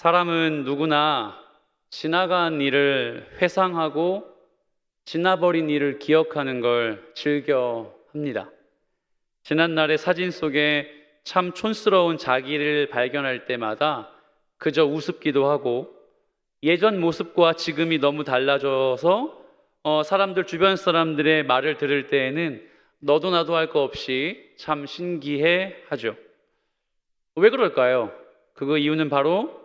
사람은 누구나 지나간 일을 회상하고 지나버린 일을 기억하는 걸 즐겨 합니다. 지난날의 사진 속에 참 촌스러운 자기를 발견할 때마다 그저 우습기도 하고, 예전 모습과 지금이 너무 달라져서 사람들, 주변 사람들의 말을 들을 때에는 너도 나도 할 거 없이 참 신기해 하죠. 왜 그럴까요? 그 이유는 바로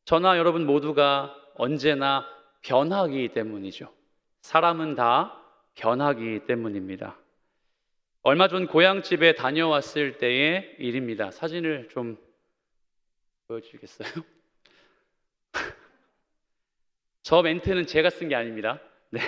저나 여러분 모두가 언제나 변하기 때문이죠. 사람은 다 변하기 때문입니다. 얼마 전 고향집에 다녀왔을 때의 일입니다. 사진을 좀 보여주겠어요? 저 멘트는 제가 쓴 게 아닙니다. 네.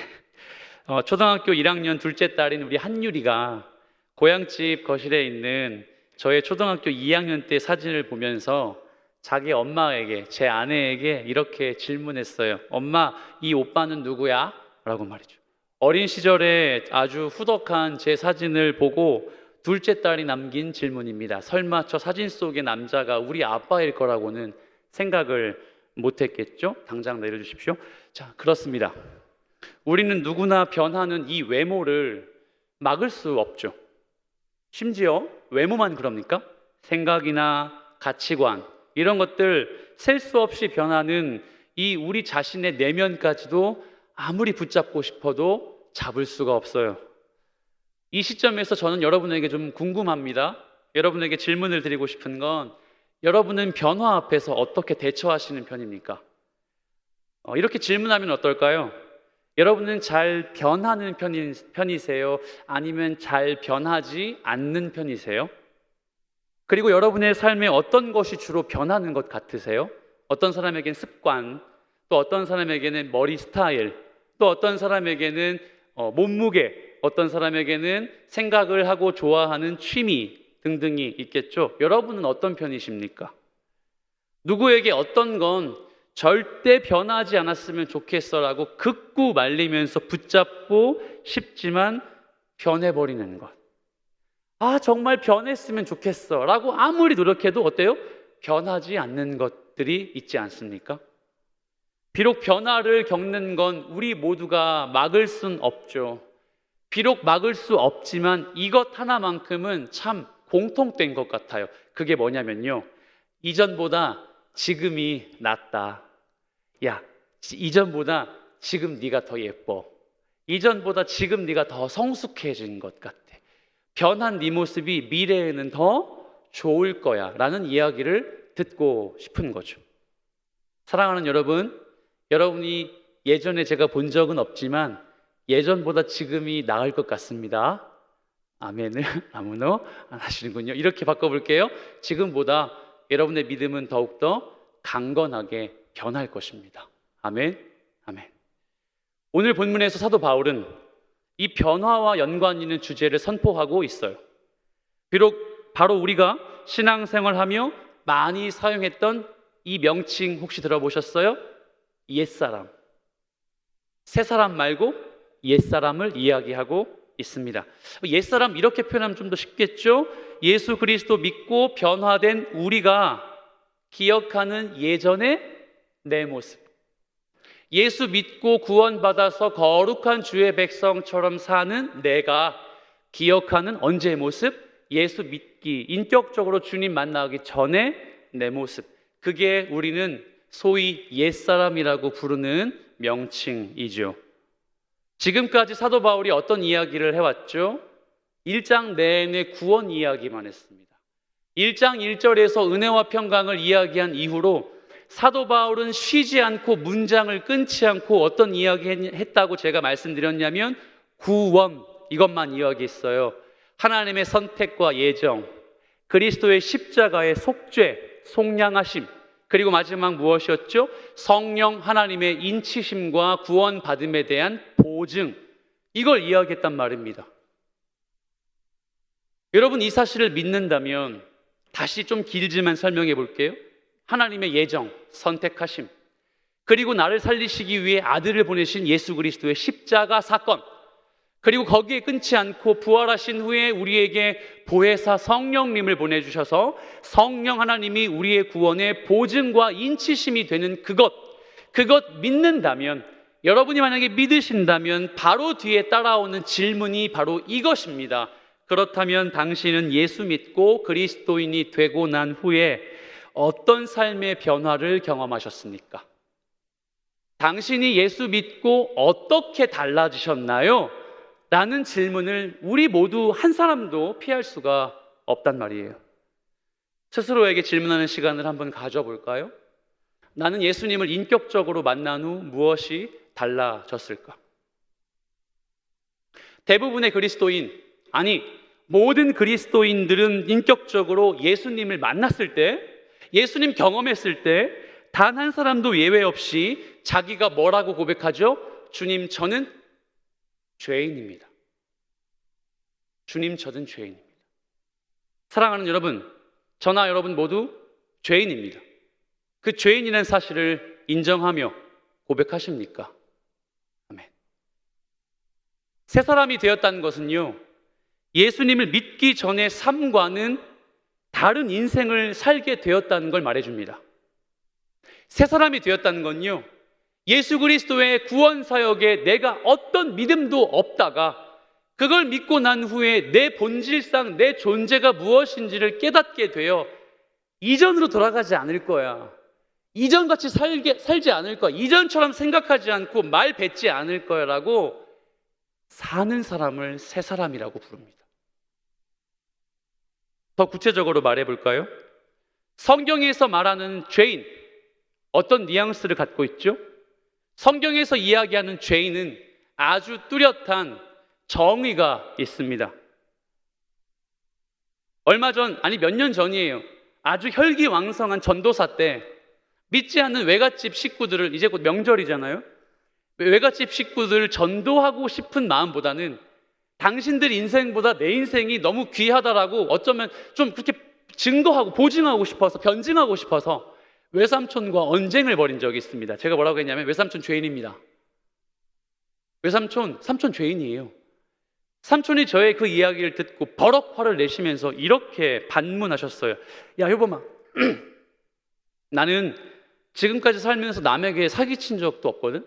초등학교 1학년 둘째 딸인 우리 한유리가 고향집 거실에 있는 저의 초등학교 2학년 때 사진을 보면서 자기 엄마에게, 제 아내에게 이렇게 질문했어요. 엄마, 이 오빠는 누구야? 라고 말이죠. 어린 시절에 아주 후덕한 제 사진을 보고 둘째 딸이 남긴 질문입니다. 설마 저 사진 속의 남자가 우리 아빠일 거라고는 생각을 못했겠죠? 당장 내려주십시오. 자, 그렇습니다. 우리는 누구나 변하는 이 외모를 막을 수 없죠. 심지어 외모만 그럽니까? 생각이나 가치관, 이런 것들 셀 수 없이 변하는 이 우리 자신의 내면까지도 아무리 붙잡고 싶어도 잡을 수가 없어요. 이 시점에서 저는 여러분에게 좀 궁금합니다. 여러분에게 질문을 드리고 싶은 건, 여러분은 변화 앞에서 어떻게 대처하시는 편입니까? 이렇게 질문하면 어떨까요? 여러분은 잘 변하는 편이세요? 아니면 잘 변하지 않는 편이세요? 그리고 여러분의 삶에 어떤 것이 주로 변하는 것 같으세요? 어떤 사람에게는 습관, 또 어떤 사람에게는 머리 스타일, 또 어떤 사람에게는 몸무게, 어떤 사람에게는 생각을 하고 좋아하는 취미 등등이 있겠죠. 여러분은 어떤 편이십니까? 누구에게 어떤 건 절대 변하지 않았으면 좋겠어라고 극구 말리면서 붙잡고 싶지만 변해버리는 것. 아, 정말 변했으면 좋겠어 라고 아무리 노력해도 어때요? 변하지 않는 것들이 있지 않습니까? 비록 변화를 겪는 건 우리 모두가 막을 순 없죠. 비록 막을 수 없지만 이것 하나만큼은 참 공통된 것 같아요. 그게 뭐냐면요, 이전보다 지금이 낫다. 야, 이전보다 지금 네가 더 예뻐. 이전보다 지금 네가 더 성숙해진 것 같아. 변한 네 모습이 미래에는 더 좋을 거야 라는 이야기를 듣고 싶은 거죠. 사랑하는 여러분, 여러분이 예전에 제가 본 적은 없지만 예전보다 지금이 나을 것 같습니다. 아멘을 아무나 안 하시는군요. 이렇게 바꿔볼게요. 지금보다 여러분의 믿음은 더욱더 강건하게 변할 것입니다. 아멘, 아멘. 오늘 본문에서 사도 바울은 이 변화와 연관 있는 주제를 선포하고 있어요. 비록 바로 우리가 신앙생활하며 많이 사용했던 이 명칭 혹시 들어보셨어요? 옛사람. 새사람 말고 옛사람을 이야기하고 있습니다. 옛사람 이렇게 표현하면 좀 더 쉽겠죠? 예수 그리스도 믿고 변화된 우리가 기억하는 예전의 내 모습. 예수 믿고 구원받아서 거룩한 주의 백성처럼 사는 내가 기억하는 언제의 모습? 예수 믿기, 인격적으로 주님 만나기 전에 내 모습. 그게 우리는 소위 옛사람이라고 부르는 명칭이죠. 지금까지 사도 바울이 어떤 이야기를 해왔죠? 1장 내내 구원 이야기만 했습니다. 1장 1절에서 은혜와 평강을 이야기한 이후로 사도 바울은 쉬지 않고 문장을 끊지 않고 어떤 이야기 했다고 제가 말씀드렸냐면 구원, 이것만 이야기했어요. 하나님의 선택과 예정, 그리스도의 십자가의 속죄, 속량하심, 그리고 마지막 무엇이었죠? 성령 하나님의 인치심과 구원받음에 대한 보증, 이걸 이야기했단 말입니다. 여러분, 이 사실을 믿는다면 다시 좀 길지만 설명해 볼게요. 하나님의 예정, 선택하심, 그리고 나를 살리시기 위해 아들을 보내신 예수 그리스도의 십자가 사건, 그리고 거기에 끊지 않고 부활하신 후에 우리에게 보혜사 성령님을 보내주셔서 성령 하나님이 우리의 구원의 보증과 인치심이 되는 그것 믿는다면, 여러분이 만약에 믿으신다면 바로 뒤에 따라오는 질문이 바로 이것입니다. 그렇다면 당신은 예수 믿고 그리스도인이 되고 난 후에 어떤 삶의 변화를 경험하셨습니까? 당신이 예수 믿고 어떻게 달라지셨나요? 라는 질문을 우리 모두 한 사람도 피할 수가 없단 말이에요. 스스로에게 질문하는 시간을 한번 가져볼까요? 나는 예수님을 인격적으로 만난 후 무엇이 달라졌을까? 대부분의 그리스도인, 아니 모든 그리스도인들은 인격적으로 예수님을 만났을 때, 예수님 경험했을 때 단 한 사람도 예외 없이 자기가 뭐라고 고백하죠? 주님, 저는 죄인입니다. 주님, 저는 죄인입니다. 사랑하는 여러분, 저나 여러분 모두 죄인입니다. 그 죄인이라는 사실을 인정하며 고백하십니까? 아멘. 새 사람이 되었다는 것은요, 예수님을 믿기 전의 삶과는 다른 인생을 살게 되었다는 걸 말해줍니다. 새 사람이 되었다는 건요, 예수 그리스도의 구원 사역에 내가 어떤 믿음도 없다가 그걸 믿고 난 후에 내 본질상 내 존재가 무엇인지를 깨닫게 되어 이전으로 돌아가지 않을 거야, 이전같이 살지 않을 거야, 이전처럼 생각하지 않고 말 뱉지 않을 거야 라고 사는 사람을 새 사람이라고 부릅니다. 더 구체적으로 말해볼까요? 성경에서 말하는 죄인, 어떤 뉘앙스를 갖고 있죠? 성경에서 이야기하는 죄인은 아주 뚜렷한 정의가 있습니다. 얼마 전, 아니 몇 년 전이에요. 아주 혈기왕성한 전도사 때 믿지 않는 외갓집 식구들을, 이제 곧 명절이잖아요. 외갓집 식구들을 전도하고 싶은 마음보다는 당신들 인생보다 내 인생이 너무 귀하다라고 어쩌면 좀 그렇게 증거하고 보증하고 싶어서, 변증하고 싶어서 외삼촌과 언쟁을 벌인 적이 있습니다. 제가 뭐라고 했냐면, 외삼촌 죄인입니다. 삼촌 죄인이에요. 삼촌이 저의 그 이야기를 듣고 버럭 화를 내시면서 이렇게 반문하셨어요. 야, 여보마, 나는 지금까지 살면서 남에게 사기친 적도 없거든.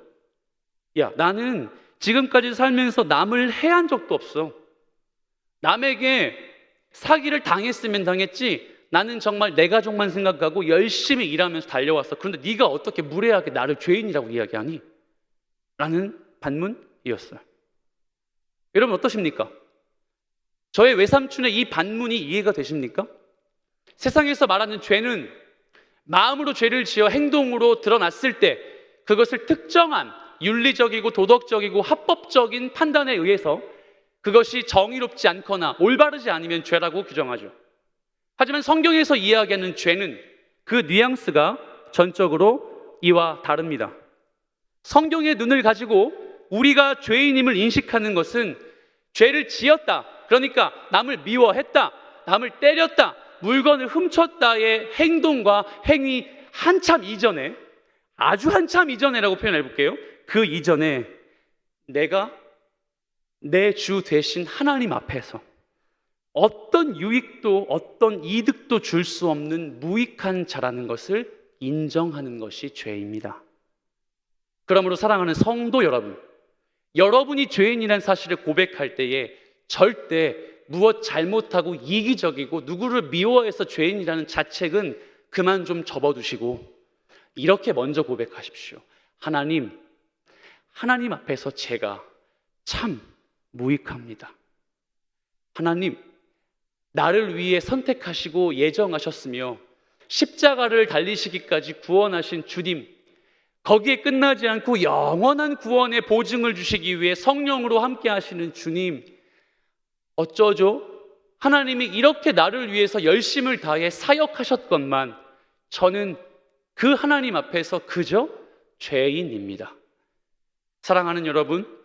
야, 나는 지금까지 살면서 남을 해한 적도 없어. 남에게 사기를 당했으면 당했지, 나는 정말 내 가족만 생각하고 열심히 일하면서 달려왔어. 그런데 네가 어떻게 무례하게 나를 죄인이라고 이야기하니? 라는 반문이었어요. 여러분 어떠십니까? 저의 외삼촌의 이 반문이 이해가 되십니까? 세상에서 말하는 죄는 마음으로 죄를 지어 행동으로 드러났을 때 그것을 특정한 윤리적이고 도덕적이고 합법적인 판단에 의해서 그것이 정의롭지 않거나 올바르지 않으면 죄라고 규정하죠. 하지만 성경에서 이야기하는 죄는 그 뉘앙스가 전적으로 이와 다릅니다. 성경의 눈을 가지고 우리가 죄인임을 인식하는 것은 죄를 지었다, 그러니까 남을 미워했다, 남을 때렸다, 물건을 훔쳤다의 행동과 행위 한참 이전에, 아주 한참 이전에라고 표현해 볼게요. 그 이전에 내가 내 주 되신 하나님 앞에서 어떤 유익도 어떤 이득도 줄 수 없는 무익한 자라는 것을 인정하는 것이 죄입니다. 그러므로 사랑하는 성도 여러분, 여러분이 죄인이라는 사실을 고백할 때에 절대 무엇 잘못하고 이기적이고 누구를 미워해서 죄인이라는 자책은 그만 좀 접어두시고 이렇게 먼저 고백하십시오. 하나님 앞에서 제가 참 무익합니다. 하나님, 나를 위해 선택하시고 예정하셨으며 십자가를 달리시기까지 구원하신 주님, 거기에 끝나지 않고 영원한 구원의 보증을 주시기 위해 성령으로 함께 하시는 주님, 어쩌죠? 하나님이 이렇게 나를 위해서 열심을 다해 사역하셨건만 저는 그 하나님 앞에서 그저 죄인입니다. 사랑하는 여러분,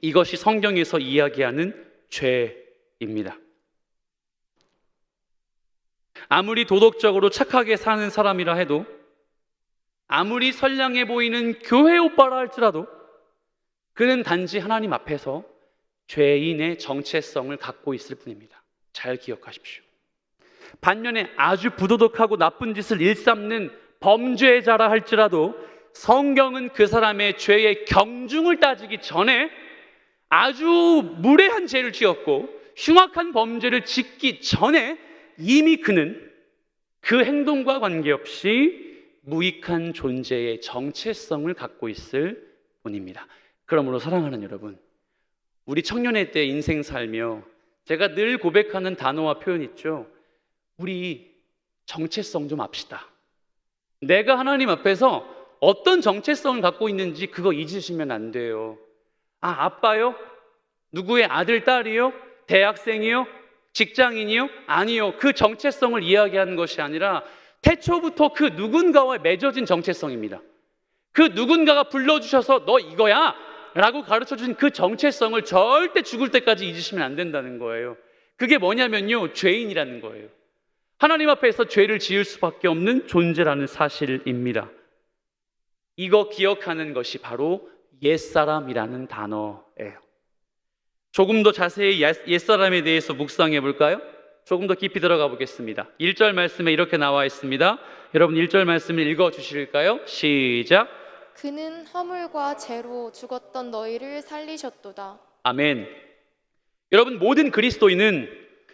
이것이 성경에서 이야기하는 죄입니다. 아무리 도덕적으로 착하게 사는 사람이라 해도, 아무리 선량해 보이는 교회 오빠라 할지라도 그는 단지 하나님 앞에서 죄인의 정체성을 갖고 있을 뿐입니다. 잘 기억하십시오. 반면에 아주 부도덕하고 나쁜 짓을 일삼는 범죄자라 할지라도 성경은 그 사람의 죄의 경중을 따지기 전에 아주 무례한 죄를 지었고 흉악한 범죄를 짓기 전에 이미 그는 그 행동과 관계없이 무익한 존재의 정체성을 갖고 있을 뿐입니다. 그러므로 사랑하는 여러분, 우리 청년의 때 인생 살며 제가 늘 고백하는 단어와 표현 있죠. 우리 정체성 좀 합시다. 내가 하나님 앞에서 어떤 정체성을 갖고 있는지 그거 잊으시면 안 돼요. 아, 아빠요? 누구의 아들, 딸이요? 대학생이요? 직장인이요? 아니요. 그 정체성을 이야기하는 것이 아니라 태초부터 그 누군가와 맺어진 정체성입니다. 그 누군가가 불러주셔서 너 이거야 라고 가르쳐준 그 정체성을 절대 죽을 때까지 잊으시면 안 된다는 거예요. 그게 뭐냐면요, 죄인이라는 거예요. 하나님 앞에서 죄를 지을 수밖에 없는 존재라는 사실입니다. 이거 기억하는 것이 바로 옛사람이라는 단어예요. 조금 더 자세히 옛사람에 대해서 묵상해 볼까요? 조금 더 깊이 들어가 보겠습니다. 1절 말씀에 이렇게 나와 있습니다. 여러분 1절 말씀을 읽어 주실까요? 시작. 그는 허물과 죄로 죽었던 너희를 살리셨도다. 아멘. 여러분, 모든 그리스도인은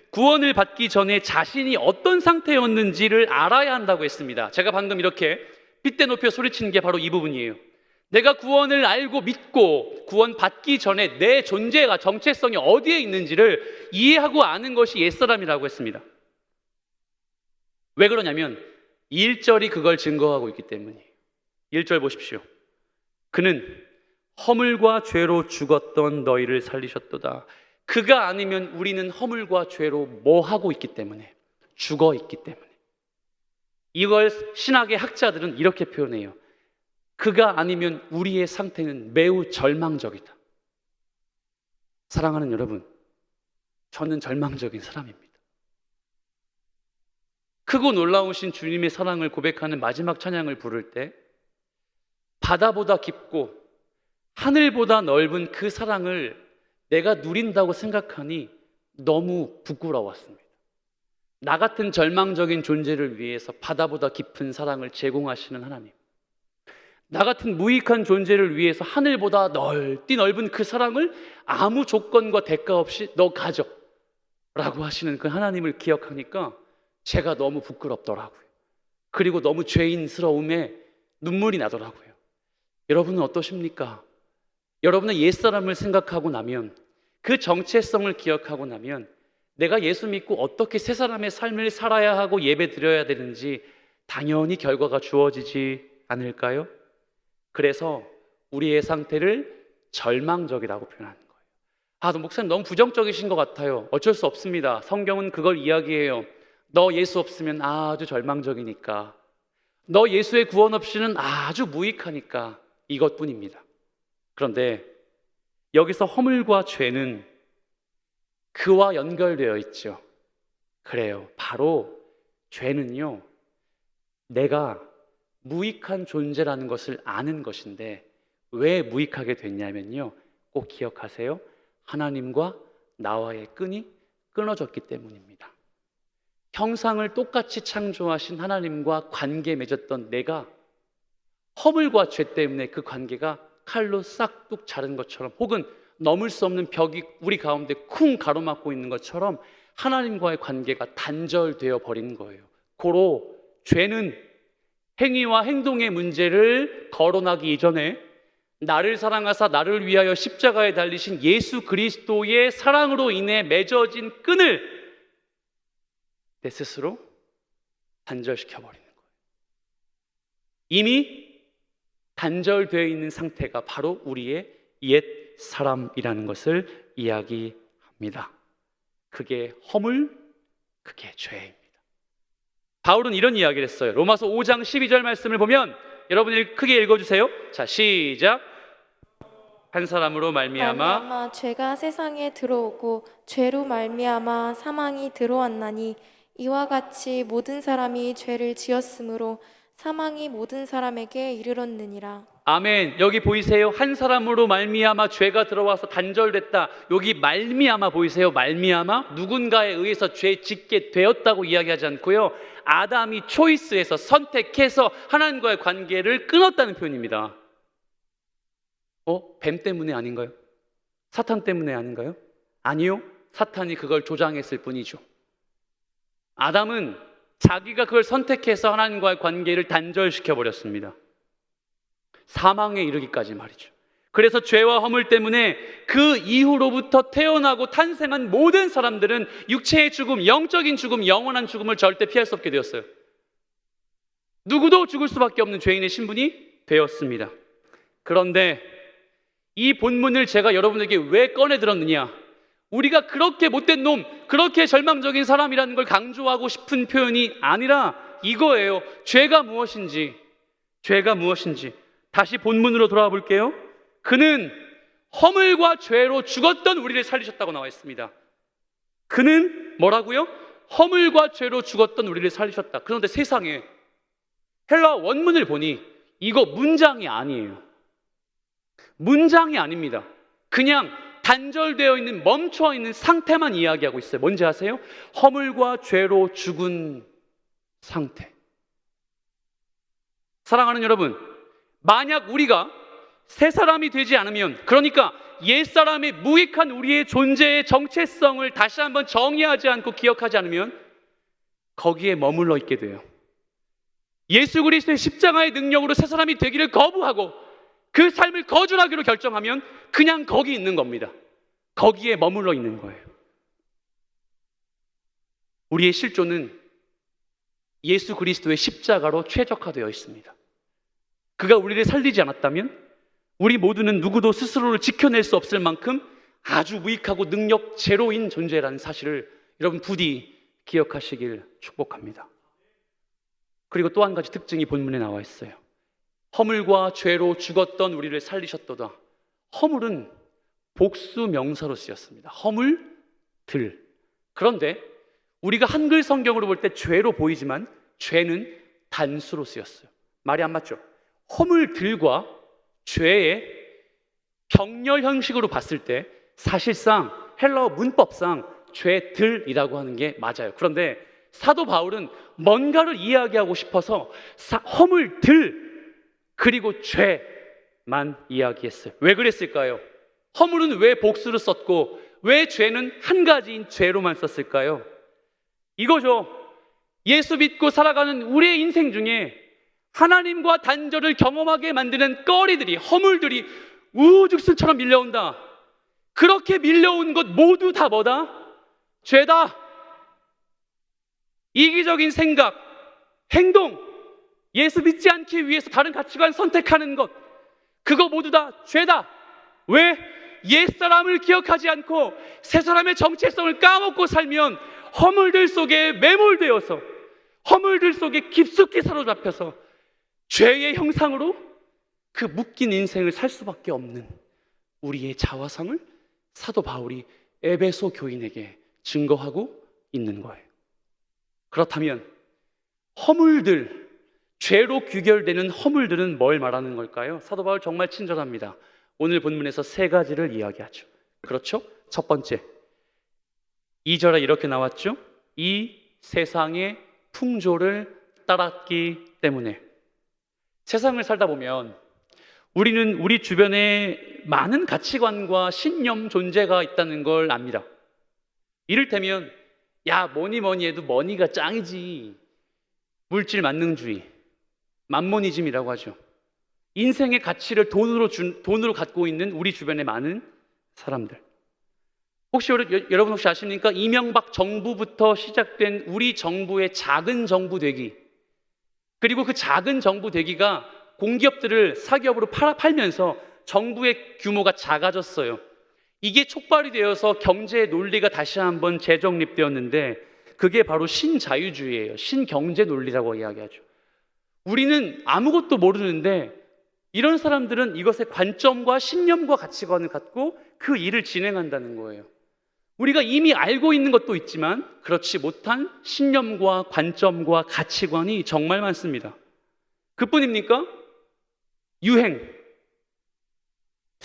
구원을 받기 전에 자신이 어떤 상태였는지를 알아야 한다고 했습니다. 제가 방금 이렇게 핏대 높여 소리치는 게 바로 이 부분이에요. 내가 구원을 알고 믿고 구원 받기 전에 내 존재가 정체성이 어디에 있는지를 이해하고 아는 것이 옛사람이라고 했습니다. 왜 그러냐면 1절이 그걸 증거하고 있기 때문이에요. 1절 보십시오. 그는 허물과 죄로 죽었던 너희를 살리셨도다. 그가 아니면 우리는 허물과 죄로 뭐 하고 있기 때문에, 죽어 있기 때문에. 이걸 신학의 학자들은 이렇게 표현해요. 그가 아니면 우리의 상태는 매우 절망적이다. 사랑하는 여러분, 저는 절망적인 사람입니다. 크고 놀라우신 주님의 사랑을 고백하는 마지막 찬양을 부를 때 바다보다 깊고 하늘보다 넓은 그 사랑을 내가 누린다고 생각하니 너무 부끄러웠습니다. 나 같은 절망적인 존재를 위해서 바다보다 깊은 사랑을 제공하시는 하나님, 나 같은 무익한 존재를 위해서 하늘보다 넓은 그 사랑을 아무 조건과 대가 없이 너 가져 라고 하시는 그 하나님을 기억하니까 제가 너무 부끄럽더라고요. 그리고 너무 죄인스러움에 눈물이 나더라고요. 여러분은 어떠십니까? 여러분은 옛사람을 생각하고 나면, 그 정체성을 기억하고 나면 내가 예수 믿고 어떻게 새 사람의 삶을 살아야 하고 예배 드려야 되는지 당연히 결과가 주어지지 않을까요? 그래서 우리의 상태를 절망적이라고 표현하는 거예요. 아, 목사님 너무 부정적이신 것 같아요. 어쩔 수 없습니다. 성경은 그걸 이야기해요. 너 예수 없으면 아주 절망적이니까, 너 예수의 구원 없이는 아주 무익하니까, 이것뿐입니다. 그런데 여기서 허물과 죄는 그와 연결되어 있죠. 그래요. 바로 죄는요, 내가 무익한 존재라는 것을 아는 것인데 왜 무익하게 됐냐면요, 꼭 기억하세요. 하나님과 나와의 끈이 끊어졌기 때문입니다. 형상을 똑같이 창조하신 하나님과 관계 맺었던 내가 허물과 죄 때문에 그 관계가 칼로 싹둑 자른 것처럼, 혹은 넘을 수 없는 벽이 우리 가운데 쿵 가로막고 있는 것처럼 하나님과의 관계가 단절되어 버린 거예요. 고로 죄는 행위와 행동의 문제를 거론하기 이전에 나를 사랑하사 나를 위하여 십자가에 달리신 예수 그리스도의 사랑으로 인해 맺어진 끈을 내 스스로 단절시켜 버리는 거예요. 이미 단절되어 있는 상태가 바로 우리의 옛 사람이라는 것을 이야기합니다. 그게 허물, 그게 죄입니다. 바울은 이런 이야기를 했어요. 로마서 5장 12절 말씀을 보면, 여러분이 크게 읽어주세요. 자, 시작. 한 사람으로 말미암아 죄가 세상에 들어오고 죄로 말미암아 사망이 들어왔나니, 이와 같이 모든 사람이 죄를 지었으므로 사망이 모든 사람에게 이르렀느니라. 아멘. 여기 보이세요? 한 사람으로 말미암아 죄가 들어와서 단절됐다. 여기 말미암아 보이세요? 말미암아 누군가에 의해서 죄 짓게 되었다고 이야기하지 않고요. 아담이 초이스해서 선택해서 하나님과의 관계를 끊었다는 표현입니다. 뱀 때문에 아닌가요? 사탄 때문에 아닌가요? 아니요. 사탄이 그걸 조장했을 뿐이죠. 아담은 자기가 그걸 선택해서 하나님과의 관계를 단절시켜 버렸습니다. 사망에 이르기까지 말이죠. 그래서 죄와 허물 때문에 그 이후로부터 태어나고 탄생한 모든 사람들은 육체의 죽음, 영적인 죽음, 영원한 죽음을 절대 피할 수 없게 되었어요. 누구도 죽을 수밖에 없는 죄인의 신분이 되었습니다. 그런데 이 본문을 제가 여러분에게 왜 꺼내 들었느냐? 우리가 그렇게 못된 놈, 그렇게 절망적인 사람이라는 걸 강조하고 싶은 표현이 아니라 이거예요. 죄가 무엇인지. 다시 본문으로 돌아와 볼게요. 그는 허물과 죄로 죽었던 우리를 살리셨다고 나와 있습니다. 그는 뭐라고요? 허물과 죄로 죽었던 우리를 살리셨다. 그런데 세상에 헬라 원문을 보니 이거 문장이 아니에요. 문장이 아닙니다. 그냥 단절되어 있는, 멈춰 있는 상태만 이야기하고 있어요. 뭔지 아세요? 허물과 죄로 죽은 상태. 사랑하는 여러분, 만약 우리가 새 사람이 되지 않으면, 그러니까 옛사람의 무익한 우리의 존재의 정체성을 다시 한번 정의하지 않고 기억하지 않으면 거기에 머물러 있게 돼요. 예수 그리스도의 십자가의 능력으로 새 사람이 되기를 거부하고 그 삶을 거절하기로 결정하면 그냥 거기 있는 겁니다. 거기에 머물러 있는 거예요. 우리의 실존은 예수 그리스도의 십자가로 최적화되어 있습니다. 그가 우리를 살리지 않았다면 우리 모두는 누구도 스스로를 지켜낼 수 없을 만큼 아주 무익하고 능력 제로인 존재라는 사실을 여러분 부디 기억하시길 축복합니다. 그리고 또 한 가지 특징이 본문에 나와 있어요. 허물과 죄로 죽었던 우리를 살리셨도다. 허물은 복수 명사로 쓰였습니다. 허물들. 그런데 우리가 한글 성경으로 볼 때 죄로 보이지만 죄는 단수로 쓰였어요. 말이 안 맞죠? 허물들과 죄의 병렬 형식으로 봤을 때 사실상 헬라어 문법상 죄들이라고 하는 게 맞아요. 그런데 사도 바울은 뭔가를 이야기하고 싶어서 허물들 그리고 죄만 이야기했어요. 왜 그랬을까요? 허물은 왜 복수를 썼고 왜 죄는 한 가지인 죄로만 썼을까요? 이거죠. 예수 믿고 살아가는 우리의 인생 중에 하나님과 단절을 경험하게 만드는 꺼리들이, 허물들이 우죽순처럼 밀려온다. 그렇게 밀려온 것 모두 다 뭐다? 죄다. 이기적인 생각, 행동, 예수 믿지 않기 위해서 다른 가치관 선택하는 것, 그거 모두 다 죄다. 왜? 옛사람을 기억하지 않고 새사람의 정체성을 까먹고 살면 허물들 속에 매몰되어서, 허물들 속에 깊숙이 사로잡혀서 죄의 형상으로 그 묶인 인생을 살 수밖에 없는 우리의 자화상을 사도 바울이 에베소 교인에게 증거하고 있는 거예요. 그렇다면 허물들, 죄로 귀결되는 허물들은 뭘 말하는 걸까요? 사도 바울 정말 친절합니다. 오늘 본문에서 세 가지를 이야기하죠. 그렇죠? 첫 번째, 2절에 이렇게 나왔죠. 이 세상의 풍조를 따랐기 때문에. 세상을 살다 보면 우리는 우리 주변에 많은 가치관과 신념 존재가 있다는 걸 압니다. 이를테면 야, 뭐니 해도 머니가 짱이지. 물질 만능주의, 만모니즘이라고 하죠. 인생의 가치를 돈으로 갖고 있는 우리 주변의 많은 사람들. 여러분 혹시 아십니까? 이명박 정부부터 시작된 우리 정부의 작은 정부 되기, 그리고 그 작은 정부 되기가 공기업들을 사기업으로 팔면서 정부의 규모가 작아졌어요. 이게 촉발이 되어서 경제의 논리가 다시 한번 재정립되었는데 그게 바로 신자유주의예요. 신경제 논리라고 이야기하죠. 우리는 아무것도 모르는데 이런 사람들은 이것의 관점과 신념과 가치관을 갖고 그 일을 진행한다는 거예요. 우리가 이미 알고 있는 것도 있지만 그렇지 못한 신념과 관점과 가치관이 정말 많습니다. 그뿐입니까? 유행.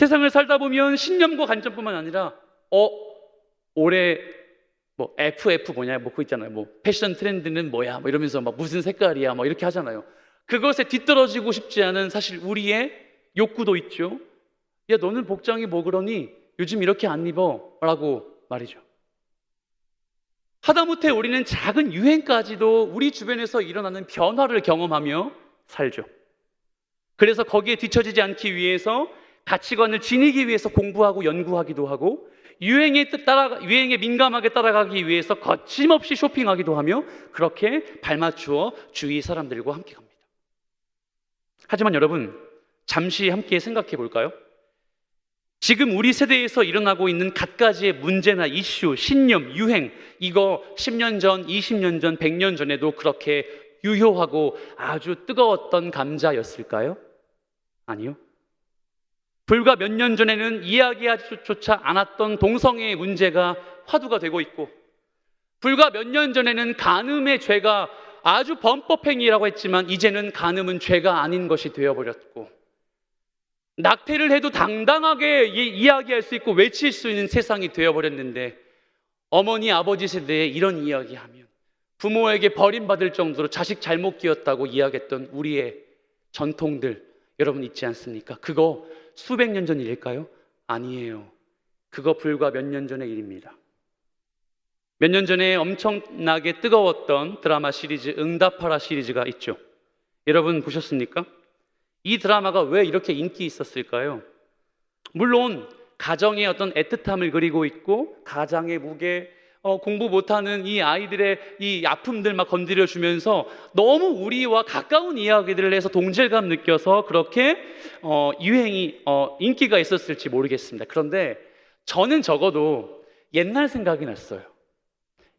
세상을 살다 보면 신념과 관점뿐만 아니라 올해 뭐 FF 뭐냐 뭐 그거 있잖아요. 뭐 패션 트렌드는 뭐야 뭐 이러면서 막 무슨 색깔이야 뭐 이렇게 하잖아요. 그것에 뒤떨어지고 싶지 않은 사실 우리의 욕구도 있죠. 야, 너는 복장이 뭐 그러니? 요즘 이렇게 안 입어 라고 말이죠. 하다못해 우리는 작은 유행까지도 우리 주변에서 일어나는 변화를 경험하며 살죠. 그래서 거기에 뒤처지지 않기 위해서 가치관을 지니기 위해서 공부하고 연구하기도 하고, 유행에 민감하게 따라가기 위해서 거침없이 쇼핑하기도 하며, 그렇게 발맞추어 주위 사람들과 함께 갑니다. 하지만 여러분, 잠시 함께 생각해 볼까요? 지금 우리 세대에서 일어나고 있는 갖가지의 문제나 이슈, 신념, 유행, 이거 10년 전, 20년 전, 100년 전에도 그렇게 유효하고 아주 뜨거웠던 감자였을까요? 아니요. 불과 몇 년 전에는 이야기하지조차 않았던 동성애의 문제가 화두가 되고 있고, 불과 몇 년 전에는 간음의 죄가 아주 범법행위라고 했지만 이제는 간음은 죄가 아닌 것이 되어버렸고, 낙태를 해도 당당하게 이야기할 수 있고 외칠 수 있는 세상이 되어버렸는데, 어머니 아버지 세대에 이런 이야기하면 부모에게 버림받을 정도로 자식 잘못 키웠다고 이야기했던 우리의 전통들, 여러분 있지 않습니까? 그거 수백 년 전 일일까요? 아니에요. 그거 불과 몇 년 전의 일입니다. 몇 년 전에 엄청나게 뜨거웠던 드라마 시리즈 응답하라 시리즈가 있죠. 여러분 보셨습니까? 이 드라마가 왜 이렇게 인기 있었을까요? 물론 가정의 어떤 애틋함을 그리고 있고, 가장의 무게, 공부 못하는 이 아이들의 이 아픔들 막 건드려주면서 너무 우리와 가까운 이야기들을 해서 동질감 느껴서 그렇게 인기가 있었을지 모르겠습니다. 그런데 저는 적어도 옛날 생각이 났어요.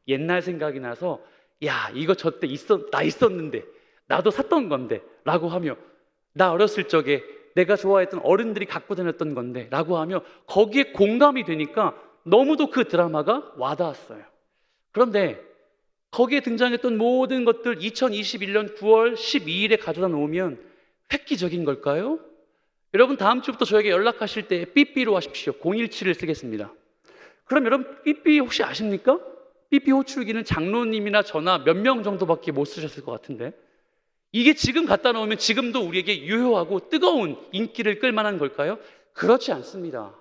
옛날 생각이 나서, 야, 이거 저 때 나 있었는데, 나도 샀던 건데 라고 하며, 나 어렸을 적에 내가 좋아했던 어른들이 갖고 다녔던 건데 라고 하며 거기에 공감이 되니까 너무도 그 드라마가 와닿았어요. 그런데 거기에 등장했던 모든 것들 2021년 9월 12일에 가져다 놓으면 획기적인 걸까요? 여러분 다음 주부터 저에게 연락하실 때 삐삐로 하십시오. 017을 쓰겠습니다. 그럼 여러분 삐삐 혹시 아십니까? 삐삐 호출기는 장로님이나 저나 몇 명 정도밖에 못 쓰셨을 것 같은데, 이게 지금 갖다 놓으면 지금도 우리에게 유효하고 뜨거운 인기를 끌만한 걸까요? 그렇지 않습니다.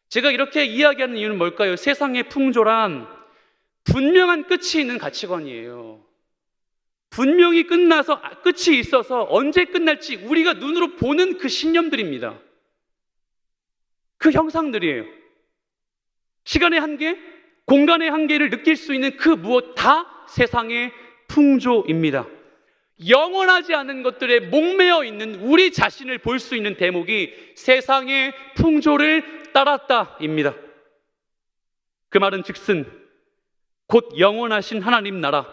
제가 이렇게 이야기하는 이유는 뭘까요? 세상의 풍조란 분명한 끝이 있는 가치관이에요. 분명히 끝이 있어서 언제 끝날지 우리가 눈으로 보는 그 신념들입니다. 그 형상들이에요. 시간의 한계, 공간의 한계를 느낄 수 있는 그 무엇 다 세상의 풍조입니다. 영원하지 않은 것들에 목매어 있는 우리 자신을 볼 수 있는 대목이 세상의 풍조를 따랐다입니다. 그 말은 즉슨 곧 영원하신 하나님 나라,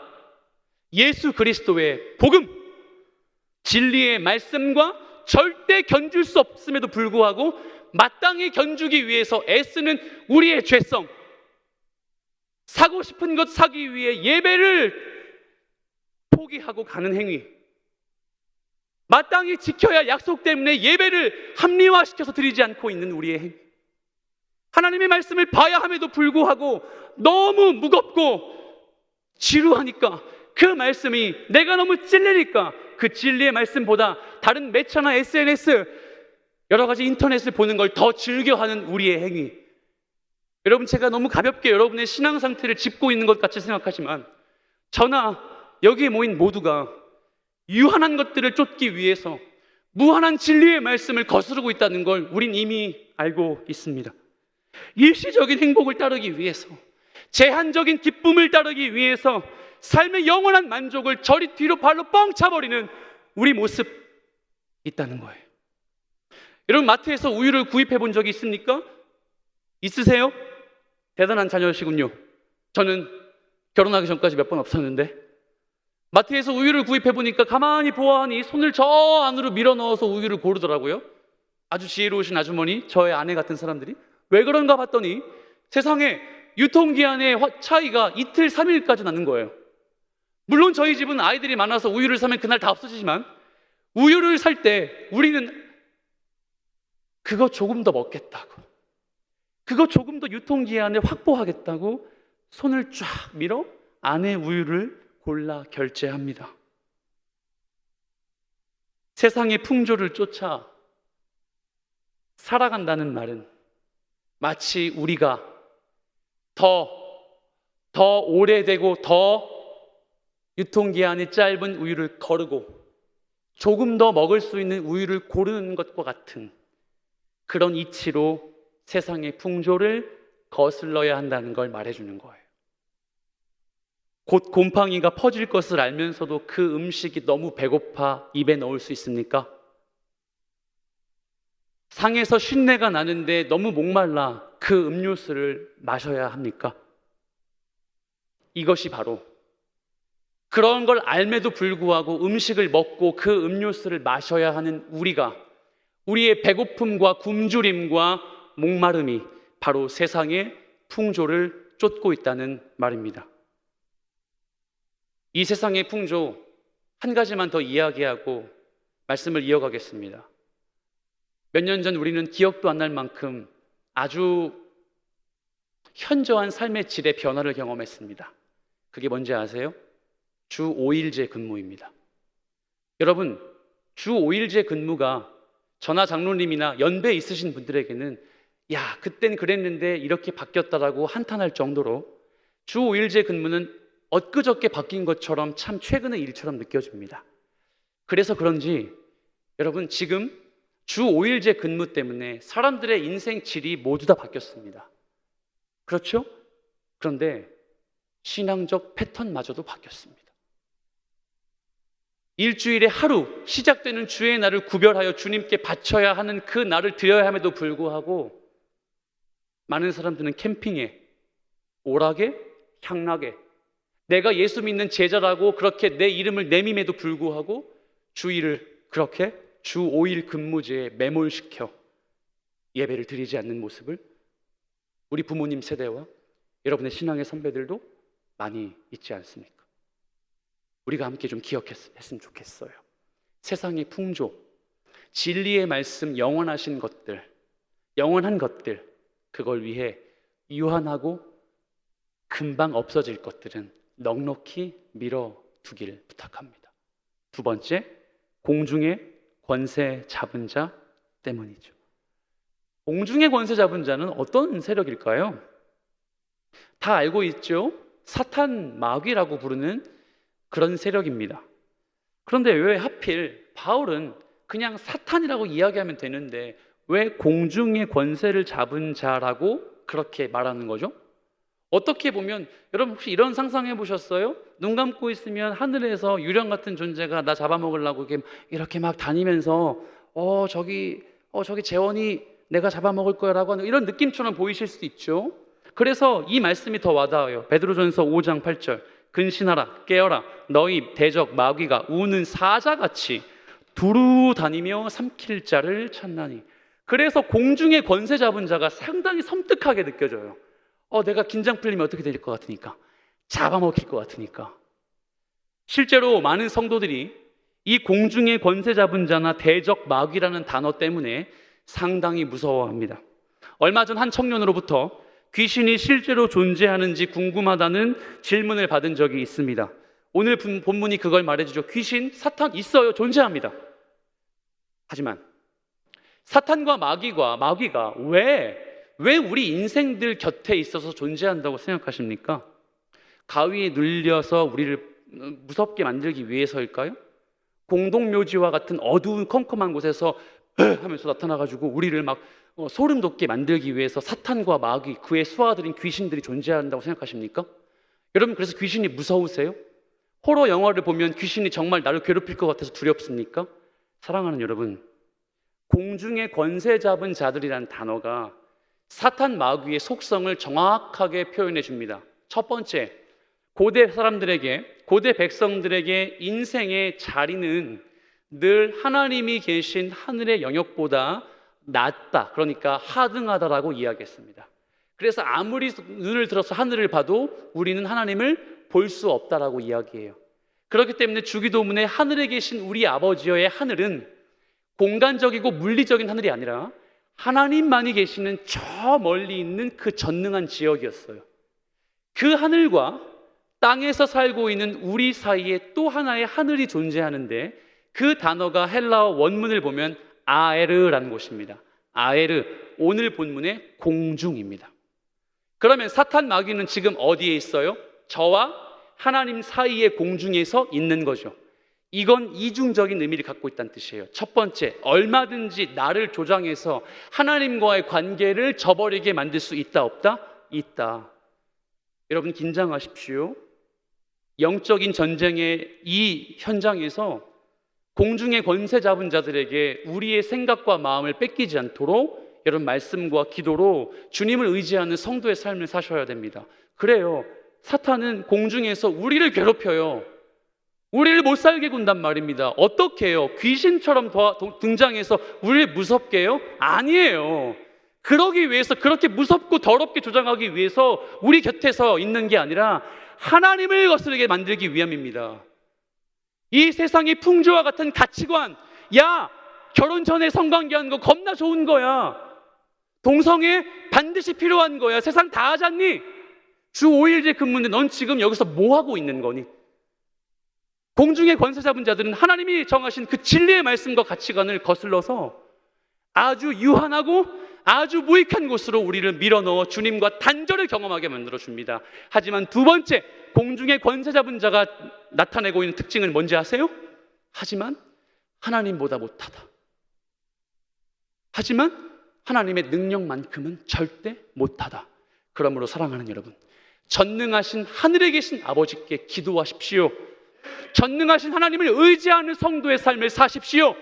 예수 그리스도의 복음, 진리의 말씀과 절대 견줄 수 없음에도 불구하고 마땅히 견주기 위해서 애쓰는 우리의 죄성, 사고 싶은 것 사기 위해 예배를 포기하고 가는 행위, 마땅히 지켜야 할 약속 때문에 예배를 합리화시켜서 드리지 않고 있는 우리의 행위, 하나님의 말씀을 봐야 함에도 불구하고 너무 무겁고 지루하니까, 그 말씀이 내가 너무 찔리니까 그 진리의 말씀보다 다른 매체나 SNS, 여러 가지 인터넷을 보는 걸 더 즐겨하는 우리의 행위. 여러분, 제가 너무 가볍게 여러분의 신앙 상태를 짚고 있는 것 같이 생각하지만, 저나 여기에 모인 모두가 유한한 것들을 쫓기 위해서 무한한 진리의 말씀을 거스르고 있다는 걸 우린 이미 알고 있습니다. 일시적인 행복을 따르기 위해서, 제한적인 기쁨을 따르기 위해서 삶의 영원한 만족을 저리 뒤로 발로 뻥 차버리는 우리 모습 있다는 거예요. 여러분, 마트에서 우유를 구입해 본 적이 있습니까? 있으세요? 대단한 자녀시군요. 저는 결혼하기 전까지 몇 번 없었는데, 마트에서 우유를 구입해 보니까 가만히 보아하니 손을 저 안으로 밀어 넣어서 우유를 고르더라고요. 아주 지혜로우신 아주머니, 저의 아내 같은 사람들이. 왜 그런가 봤더니 세상에 유통기한의 차이가 이틀, 3일까지 나는 거예요. 물론 저희 집은 아이들이 많아서 우유를 사면 그날 다 없어지지만, 우유를 살 때 우리는 그거 조금 더 먹겠다고, 그거 조금 더 유통기한을 확보하겠다고 손을 쫙 밀어 안의 우유를 골라 결제합니다. 세상의 풍조를 쫓아 살아간다는 말은 마치 우리가 더 오래되고 더 유통기한이 짧은 우유를 거르고 조금 더 먹을 수 있는 우유를 고르는 것과 같은 그런 이치로 세상의 풍조를 거슬러야 한다는 걸 말해주는 거예요. 곧 곰팡이가 퍼질 것을 알면서도 그 음식이 너무 배고파 입에 넣을 수 있습니까? 상에서 쉰내가 나는데 너무 목말라 그 음료수를 마셔야 합니까? 이것이 바로 그런 걸 알매도 불구하고 음식을 먹고 그 음료수를 마셔야 하는 우리의 배고픔과 굶주림과 목마름이 바로 세상의 풍조를 쫓고 있다는 말입니다. 이 세상의 풍조 한 가지만 더 이야기하고 말씀을 이어가겠습니다. 몇 년 전 우리는 기억도 안 날 만큼 아주 현저한 삶의 질의 변화를 경험했습니다. 그게 뭔지 아세요? 주 5일제 근무입니다. 여러분, 주 5일제 근무가 저나 장로님이나 연배 있으신 분들에게는 야, 그땐 그랬는데 이렇게 바뀌었다라고 한탄할 정도로 주 5일제 근무는 엊그저께 바뀐 것처럼 참 최근의 일처럼 느껴집니다. 그래서 그런지 여러분, 지금 주 5일제 근무 때문에 사람들의 인생 질이 모두 다 바뀌었습니다. 그렇죠? 그런데 신앙적 패턴마저도 바뀌었습니다. 일주일에 하루 시작되는 주의 날을 구별하여 주님께 바쳐야 하는 그 날을 드려야 함에도 불구하고 많은 사람들은 캠핑에, 오락에, 향락에 내가 예수 믿는 제자라고 그렇게 내 이름을 내밈에도 불구하고 주일을 그렇게 주 5일 근무제에 매몰시켜 예배를 드리지 않는 모습을 우리 부모님 세대와 여러분의 신앙의 선배들도 많이 있지 않습니까? 우리가 함께 좀 기억했으면 좋겠어요. 세상의 풍조, 진리의 말씀, 영원하신 것들, 영원한 것들, 그걸 위해 유한하고 금방 없어질 것들은 넉넉히 밀어두길 부탁합니다. 두 번째, 공중의 권세 잡은 자 때문이죠. 공중의 권세 잡은 자는 어떤 세력일까요? 다 알고 있죠? 사탄 마귀라고 부르는 그런 세력입니다. 그런데 왜 하필 바울은 그냥 사탄이라고 이야기하면 되는데 왜 공중의 권세를 잡은 자라고 그렇게 말하는 거죠? 어떻게 보면 여러분 혹시 이런 상상해 보셨어요? 눈 감고 있으면 하늘에서 유령 같은 존재가 나 잡아먹으려고 이렇게 막 다니면서 저기 재원이 내가 잡아먹을 거야 라고 하는 이런 느낌처럼 보이실 수도 있죠. 그래서 이 말씀이 더 와닿아요. 베드로전서 5장 8절 근신하라 깨어라 너희 대적 마귀가 우는 사자같이 두루 다니며 삼킬 자를 찾나니. 그래서 공중의 권세 잡은 자가 상당히 섬뜩하게 느껴져요. 내가 긴장 풀리면 어떻게 될 것 같으니까, 잡아먹힐 것 같으니까. 실제로 많은 성도들이 이 공중의 권세 잡은 자나 대적 마귀라는 단어 때문에 상당히 무서워합니다. 얼마 전 한 청년으로부터 귀신이 실제로 존재하는지 궁금하다는 질문을 받은 적이 있습니다. 오늘 본문이 그걸 말해주죠. 귀신, 사탄 있어요. 존재합니다. 하지만 사탄과 마귀가 왜 우리 인생들 곁에 있어서 존재한다고 생각하십니까? 가위에 눌려서 우리를 무섭게 만들기 위해서일까요? 공동묘지와 같은 어두운 컴컴한 곳에서 하면서 나타나가지고 우리를 막 소름 돋게 만들기 위해서 사탄과 마귀, 그의 수하들인 귀신들이 존재한다고 생각하십니까? 여러분, 그래서 귀신이 무서우세요? 호러 영화를 보면 귀신이 정말 나를 괴롭힐 것 같아서 두렵습니까? 사랑하는 여러분, 공중의 권세 잡은 자들이란 단어가 사탄 마귀의 속성을 정확하게 표현해 줍니다. 첫 번째, 고대 사람들에게, 고대 백성들에게 인생의 자리는 늘 하나님이 계신 하늘의 영역보다 낮다, 그러니까 하등하다라고 이야기했습니다. 그래서 아무리 눈을 들어서 하늘을 봐도 우리는 하나님을 볼 수 없다라고 이야기해요. 그렇기 때문에 주기도문에 하늘에 계신 우리 아버지여의 하늘은 공간적이고 물리적인 하늘이 아니라 하나님만이 계시는 저 멀리 있는 그 전능한 지역이었어요. 그 하늘과 땅에서 살고 있는 우리 사이에 또 하나의 하늘이 존재하는데, 그 단어가 헬라어 원문을 보면 아에르라는 곳입니다. 아에르, 오늘 본문의 공중입니다. 그러면 사탄 마귀는 지금 어디에 있어요? 저와 하나님 사이의 공중에서 있는 거죠. 이건 이중적인 의미를 갖고 있다는 뜻이에요. 첫 번째, 얼마든지 나를 조장해서 하나님과의 관계를 저버리게 만들 수 있다, 없다? 있다. 여러분 긴장하십시오. 영적인 전쟁의 이 현장에서 공중의 권세 잡은 자들에게 우리의 생각과 마음을 뺏기지 않도록 여러분 말씀과 기도로 주님을 의지하는 성도의 삶을 사셔야 됩니다. 그래요, 사탄은 공중에서 우리를 괴롭혀요. 우리를 못 살게 군단 말입니다. 어떻게 해요? 귀신처럼 등장해서 우리를 무섭게 해요? 아니에요. 그러기 위해서, 그렇게 무섭고 더럽게 조장하기 위해서 우리 곁에서 있는 게 아니라 하나님을 거스르게 만들기 위함입니다. 이 세상의 풍조와 같은 가치관, 야, 결혼 전에 성관계하는 거 겁나 좋은 거야, 동성애 반드시 필요한 거야, 세상 다 하잖니? 주 5일제 근무인데 넌 지금 여기서 뭐 하고 있는 거니? 공중의 권세 잡은 자들은 하나님이 정하신 그 진리의 말씀과 가치관을 거슬러서 아주 유한하고 아주 무익한 곳으로 우리를 밀어넣어 주님과 단절을 경험하게 만들어줍니다. 하지만 두 번째, 공중의 권세 잡은 자가 나타내고 있는 특징은 뭔지 아세요? 하지만 하나님보다 못하다. 하지만 하나님의 능력만큼은 절대 못하다. 그러므로 사랑하는 여러분, 전능하신 하늘에 계신 아버지께 기도하십시오. 전능하신 하나님을 의지하는 성도의 삶을 사십시오.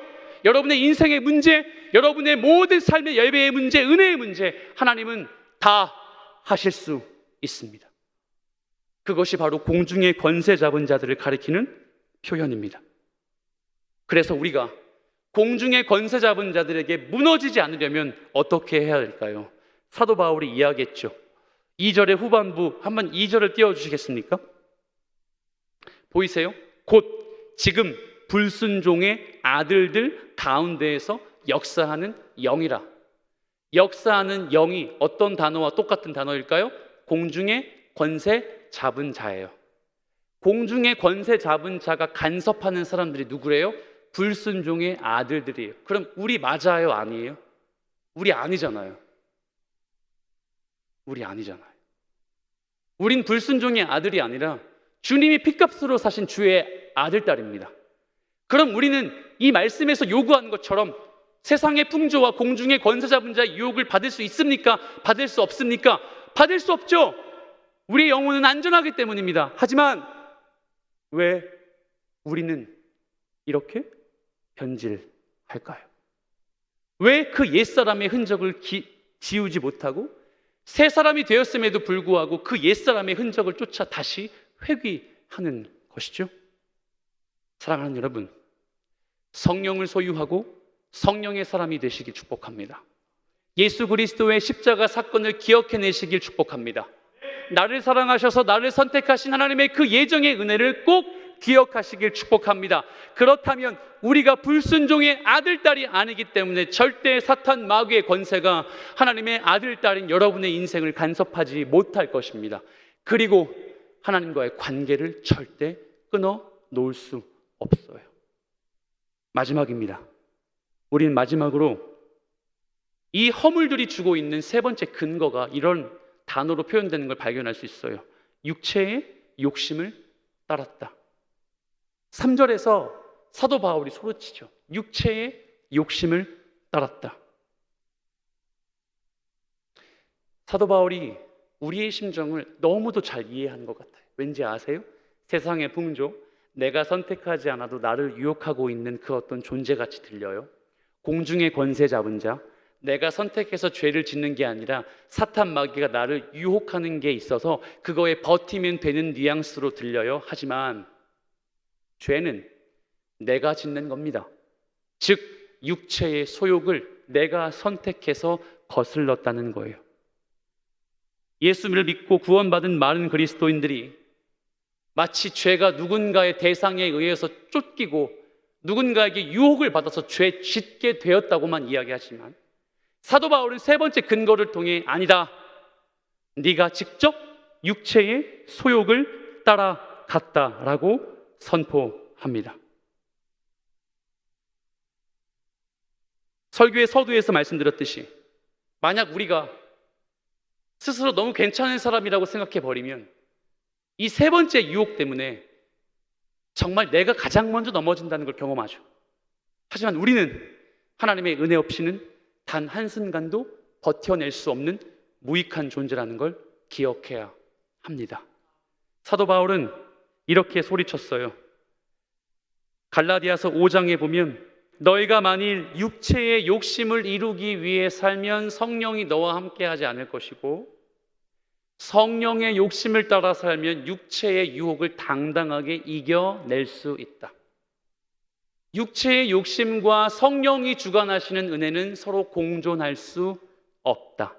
여러분의 인생의 문제, 여러분의 모든 삶의 예배의 문제, 은혜의 문제, 하나님은 다 하실 수 있습니다. 그것이 바로 공중의 권세 잡은 자들을 가리키는 표현입니다. 그래서 우리가 공중의 권세 잡은 자들에게 무너지지 않으려면 어떻게 해야 할까요? 사도 바울이 이야기했죠. 2절의 후반부, 한번 2절을 띄워주시겠습니까? 보이세요? 곧 지금 불순종의 아들들 가운데에서 역사하는 영이라. 역사하는 영이 어떤 단어와 똑같은 단어일까요? 공중의 권세 잡은 자예요. 공중의 권세 잡은 자가 간섭하는 사람들이 누구래요? 불순종의 아들들이에요. 그럼 우리 맞아요, 아니에요? 우리 아니잖아요. 우리 아니잖아요. 우린 불순종의 아들이 아니라 주님이 핏값으로 사신 주의 아들, 딸입니다. 그럼 우리는 이 말씀에서 요구하는 것처럼 세상의 풍조와 공중의 권세 잡은 자의 유혹을 받을 수 있습니까? 받을 수 없습니까? 받을 수 없죠. 우리의 영혼은 안전하기 때문입니다. 하지만 왜 우리는 이렇게 변질할까요? 왜 그 옛사람의 흔적을 지우지 못하고 새 사람이 되었음에도 불구하고 그 옛사람의 흔적을 쫓아 다시 회귀하는 것이죠? 사랑하는 여러분, 성령을 소유하고 성령의 사람이 되시길 축복합니다. 예수 그리스도의 십자가 사건을 기억해내시길 축복합니다. 나를 사랑하셔서 나를 선택하신 하나님의 그 예정의 은혜를 꼭 기억하시길 축복합니다. 그렇다면 우리가 불순종의 아들, 딸이 아니기 때문에 절대 사탄 마귀의 권세가 하나님의 아들, 딸인 여러분의 인생을 간섭하지 못할 것입니다. 그리고 하나님과의 관계를 절대 끊어 놓을 수 없어요. 마지막입니다. 우리는 마지막으로 이 허물들이 주고 있는 세 번째 근거가 이런 단어로 표현되는 걸 발견할 수 있어요. 육체의 욕심을 따랐다. 3절에서 사도 바울이 소리치죠. 육체의 욕심을 따랐다. 사도 바울이 우리의 심정을 너무도 잘 이해하는 것 같아요. 왠지 아세요? 세상의 풍조, 내가 선택하지 않아도 나를 유혹하고 있는 그 어떤 존재같이 들려요. 공중의 권세 잡은 자, 내가 선택해서 죄를 짓는 게 아니라 사탄 마귀가 나를 유혹하는 게 있어서 그거에 버티면 되는 뉘앙스로 들려요. 하지만 죄는 내가 짓는 겁니다. 즉 육체의 소욕을 내가 선택해서 거슬렀다는 거예요. 예수를 믿고 구원받은 많은 그리스도인들이 마치 죄가 누군가의 대상에 의해서 쫓기고 누군가에게 유혹을 받아서 죄 짓게 되었다고만 이야기하지만 사도 바울은 세 번째 근거를 통해 아니다, 네가 직접 육체의 소욕을 따라갔다라고 선포합니다. 설교의 서두에서 말씀드렸듯이 만약 우리가 스스로 너무 괜찮은 사람이라고 생각해 버리면 이 세 번째 유혹 때문에 정말 내가 가장 먼저 넘어진다는 걸 경험하죠. 하지만 우리는 하나님의 은혜 없이는 단 한순간도 버텨낼 수 없는 무익한 존재라는 걸 기억해야 합니다. 사도 바울은 이렇게 소리쳤어요. 갈라디아서 5장에 보면 너희가 만일 육체의 욕심을 이루기 위해 살면 성령이 너와 함께하지 않을 것이고 성령의 욕심을 따라 살면 육체의 유혹을 당당하게 이겨낼 수 있다. 육체의 욕심과 성령이 주관하시는 은혜는 서로 공존할 수 없다.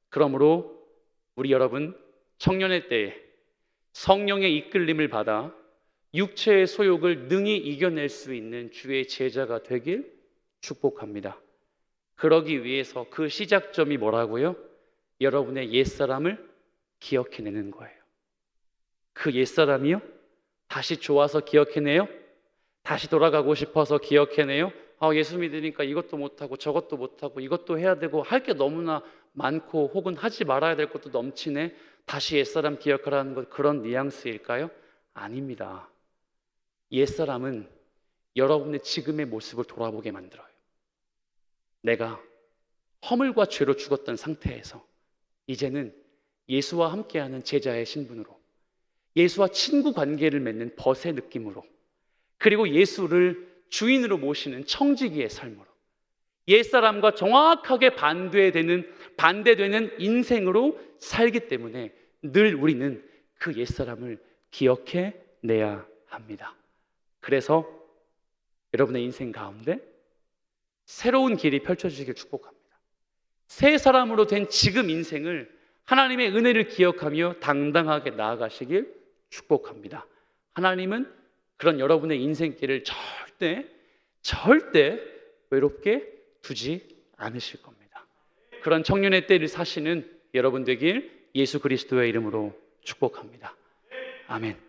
그러므로 우리 여러분 청년의 때에 성령의 이끌림을 받아 육체의 소욕을 능히 이겨낼 수 있는 주의 제자가 되길 축복합니다. 그러기 위해서 그 시작점이 뭐라고요? 여러분의 옛사람을 기억해내는 거예요. 그 옛사람이요? 다시 좋아서 기억해내요? 다시 돌아가고 싶어서 기억해내요? 예수 믿으니까 이것도 못하고 저것도 못하고 이것도 해야 되고 할 게 너무나 많고 혹은 하지 말아야 될 것도 넘치네. 다시 옛사람 기억하라는 것, 그런 뉘앙스일까요? 아닙니다. 옛사람은 여러분의 지금의 모습을 돌아보게 만들어요. 내가 허물과 죄로 죽었던 상태에서 이제는 예수와 함께하는 제자의 신분으로, 예수와 친구 관계를 맺는 벗의 느낌으로, 그리고 예수를 주인으로 모시는 청지기의 삶으로, 옛사람과 정확하게 반대되는 인생으로 살기 때문에 늘 우리는 그 옛사람을 기억해내야 합니다. 그래서 여러분의 인생 가운데 새로운 길이 펼쳐지길 축복합니다. 새 사람으로 된 지금 인생을 하나님의 은혜를 기억하며 당당하게 나아가시길 축복합니다. 하나님은 그런 여러분의 인생길을 절대 외롭게 두지 않으실 겁니다. 그런 청년의 때를 사시는 여러분 되길 예수 그리스도의 이름으로 축복합니다. 아멘.